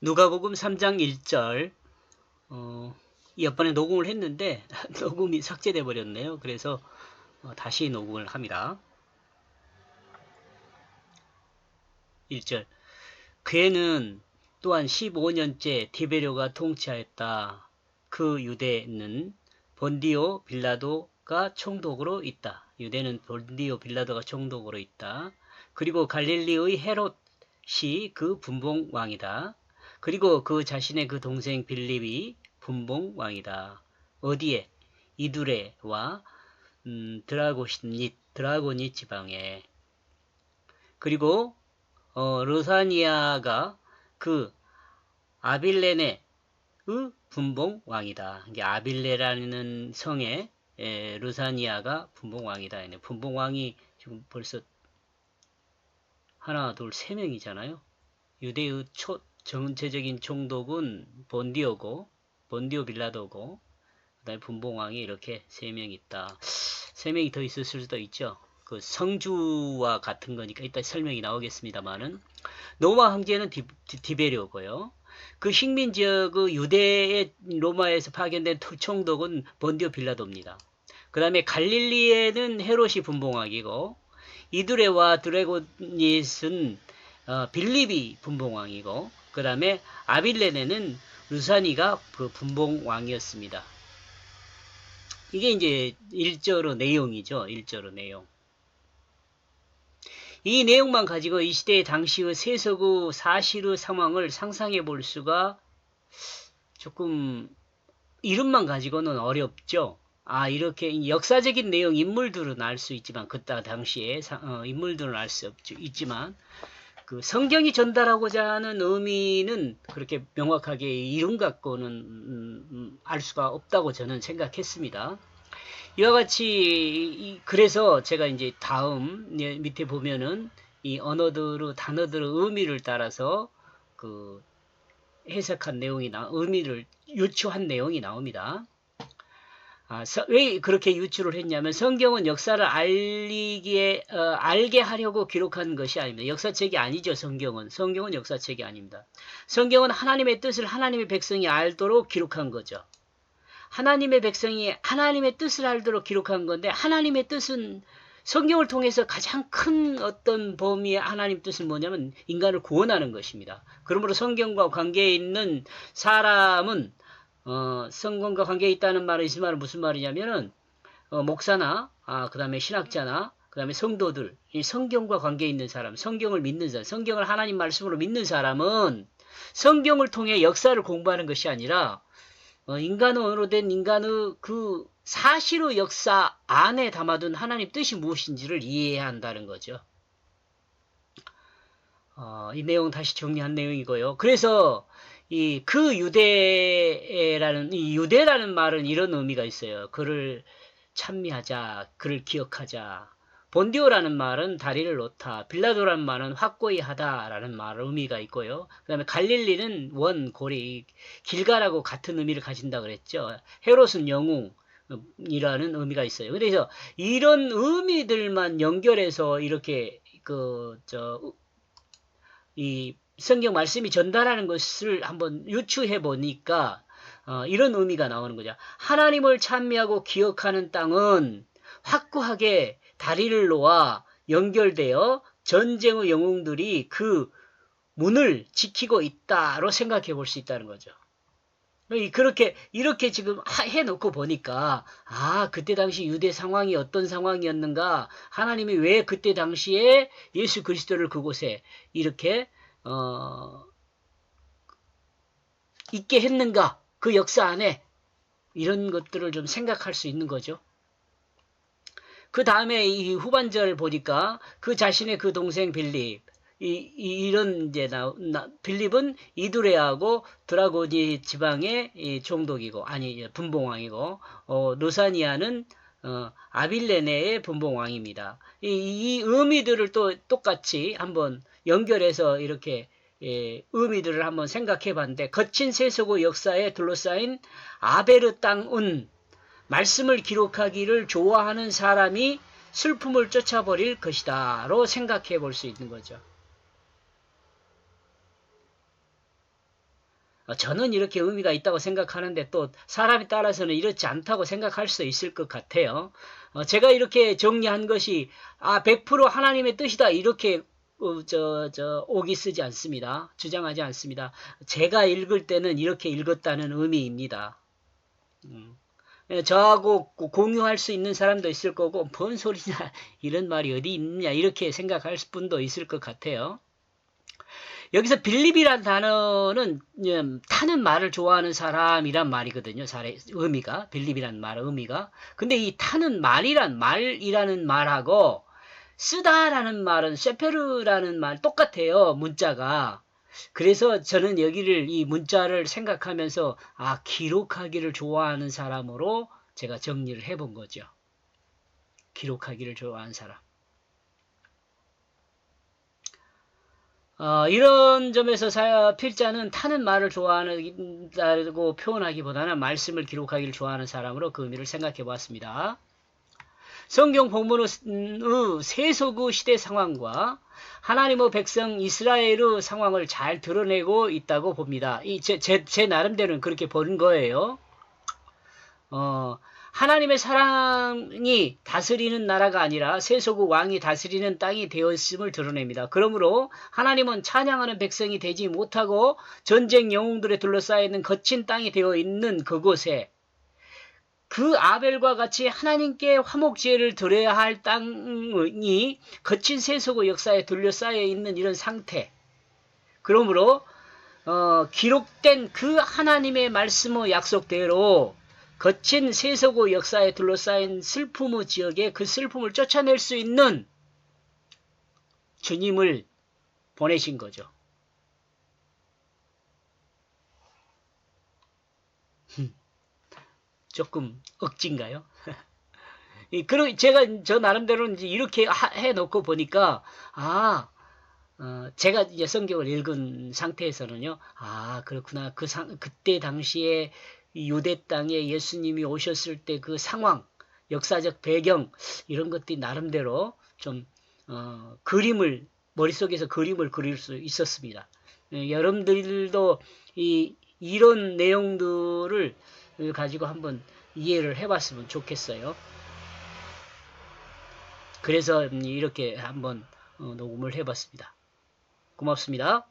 누가복음 3장 1절. 이번에 녹음을 했는데 녹음이 삭제돼 버렸네요. 그래서 다시 녹음을 합니다. 1절. 그에는 또한 15년째 디베료가 통치하였다. 그 유대는 본디오 빌라도가 총독으로 있다. 유대는 본디오 빌라도가 총독으로 있다. 그리고 갈릴리의 헤롯이 그 분봉왕이다. 그리고 그 자신의 그 동생 빌립이 분봉왕이다. 어디에? 이두레와 드라고니 지방에. 그리고 르사니아가 그 아빌레네의 분봉왕이다. 이게 아빌레라는 성에 르사니아가 분봉왕이다. 분봉왕이 지금 벌써 하나, 둘, 세 명이잖아요. 유대의 전체적인 총독은 본디오 빌라도고, 그다음에 분봉왕이 이렇게 세 명 있다. 세 명이 더 있을 수도 있죠. 그 성주와 같은 거니까 이따 설명이 나오겠습니다만은 로마 황제는 디베리오고요. 그 식민 지역 그 유대의 로마에서 파견된 총독은 본디오 빌라도입니다. 그 다음에 갈릴리에는 헤롯이 분봉왕이고, 이두레와 드래곤닛은 빌립이 분봉왕이고, 그 다음에 아빌레네는 루사니가 그 분봉왕이었습니다. 이게 이제 1절의 내용이죠. 1절의 내용. 이 내용만 가지고 이 시대의 당시의 세속의 사실의 상황을 상상해 볼 수가 조금, 이름만 가지고는 어렵죠. 이렇게 역사적인 내용, 인물들은 알 수 있지만, 그때 당시에 인물들은 알 수 있지만, 그 성경이 전달하고자 하는 의미는 그렇게 명확하게 이름 갖고는 알 수가 없다고 저는 생각했습니다. 이와 같이 그래서 제가 이제 다음 밑에 보면은 이 언어들의 단어들의 의미를 따라서 그 해석한 내용이 의미를 유추한 내용이 나옵니다. 왜 그렇게 유추를 했냐면 성경은 역사를 알게 하려고 기록한 것이 아닙니다. 역사책이 아니죠. 성경은 역사책이 아닙니다. 성경은 하나님의 뜻을 하나님의 백성이 알도록 기록한 거죠. 하나님의 백성이 하나님의 뜻을 알도록 기록한 건데, 하나님의 뜻은 성경을 통해서 가장 큰 어떤 범위의 하나님 뜻은 뭐냐면 인간을 구원하는 것입니다. 그러므로 성경과 관계에 있는 사람은 성경과 관계에 있다는 말은 무슨 말이냐면은 목사나 그 다음에 신학자나 그 다음에 성도들, 이 성경과 관계에 있는 사람, 성경을 믿는 사람, 성경을 하나님 말씀으로 믿는 사람은 성경을 통해 역사를 공부하는 것이 아니라 인간으로 된 인간의 그 사실의 역사 안에 담아둔 하나님 뜻이 무엇인지를 이해해야 한다는 거죠. 이 내용 다시 정리한 내용이고요. 그래서 그 유대라는 말은 이런 의미가 있어요. 그를 찬미하자, 그를 기억하자. 본디오라는 말은 다리를 놓다, 빌라도라는 말은 확고히 하다라는 의미가 있고요. 그 다음에 갈릴리는 고리, 길가라고 같은 의미를 가진다 그랬죠. 헤롯은 영웅이라는 의미가 있어요. 그래서 이런 의미들만 연결해서 이렇게 이 성경 말씀이 전달하는 것을 한번 유추해 보니까 이런 의미가 나오는 거죠. 하나님을 찬미하고 기억하는 땅은 확고하게 다리를 놓아 연결되어 전쟁의 영웅들이 그 문을 지키고 있다로 생각해 볼 수 있다는 거죠. 이렇게 지금 해놓고 보니까, 그때 당시 유대 상황이 어떤 상황이었는가, 하나님이 왜 그때 당시에 예수 그리스도를 그곳에 이렇게, 있게 했는가, 그 역사 안에, 이런 것들을 좀 생각할 수 있는 거죠. 그 다음에 이 후반절 보니까 그 자신의 그 동생 빌립, 이런 이제 빌립은 이두레하고 드라고니 지방의 총독이고, 분봉왕이고, 루사니아는 아빌레네의 분봉왕입니다. 이 의미들을 또 똑같이 한번 연결해서 이렇게 의미들을 한번 생각해 봤는데, 거친 세속의 역사에 둘러싸인 아베르 땅은 말씀을 기록하기를 좋아하는 사람이 슬픔을 쫓아버릴 것이다로 생각해 볼 수 있는 거죠. 저는 이렇게 의미가 있다고 생각하는데 또 사람에 따라서는 이렇지 않다고 생각할 수 있을 것 같아요. 제가 이렇게 정리한 것이 100% 하나님의 뜻이다 이렇게 옥이 쓰지 않습니다. 주장하지 않습니다. 제가 읽을 때는 이렇게 읽었다는 의미입니다. 저하고 공유할 수 있는 사람도 있을 거고 뭔 소리냐 이런 말이 어디 있느냐 이렇게 생각할 분도 있을 것 같아요. 여기서 빌립이란 단어는 타는 말을 좋아하는 사람이란 말이거든요. 의미가 빌립이란 말 의미가. 근데 이 타는 말이라는 말하고 쓰다라는 말은 셰페르라는 말 똑같아요. 문자가. 그래서 저는 여기를 이 문자를 생각하면서 기록하기를 좋아하는 사람으로 제가 정리를 해본 거죠. 기록하기를 좋아하는 사람. 이런 점에서 필자는 타는 말을 좋아한다고 표현하기보다는 말씀을 기록하기를 좋아하는 사람으로 그 의미를 생각해 보았습니다. 성경 본문의 세속의 시대 상황과 하나님의 백성 이스라엘의 상황을 잘 드러내고 있다고 봅니다. 제 나름대로는 그렇게 보는 거예요. 하나님의 사랑이 다스리는 나라가 아니라 세속의 왕이 다스리는 땅이 되었음을 드러냅니다. 그러므로 하나님은 찬양하는 백성이 되지 못하고 전쟁 영웅들에 둘러싸여 있는 거친 땅이 되어 있는 그곳에 그 아벨과 같이 하나님께 화목제를 드려야 할 땅이 거친 세속의 역사에 둘러싸여 있는 이런 상태. 그러므로 기록된 그 하나님의 말씀의 약속대로 거친 세속의 역사에 둘러싸인 슬픔의 지역에 그 슬픔을 쫓아낼 수 있는 주님을 보내신 거죠. 조금 억진가요? 그리고 제가 저 나름대로 이제 이렇게 해놓고 보니까 제가 이제 성경을 읽은 상태에서는요, 그렇구나. 그때 당시에 유대 땅에 예수님이 오셨을 때 그 상황, 역사적 배경, 이런 것들이 나름대로 좀, 머릿속에서 그림을 그릴 수 있었습니다. 여러분들도 이런 내용들을 가지고 한번 이해를 해봤으면 좋겠어요. 그래서 이렇게 한번 녹음을 해봤습니다. 고맙습니다.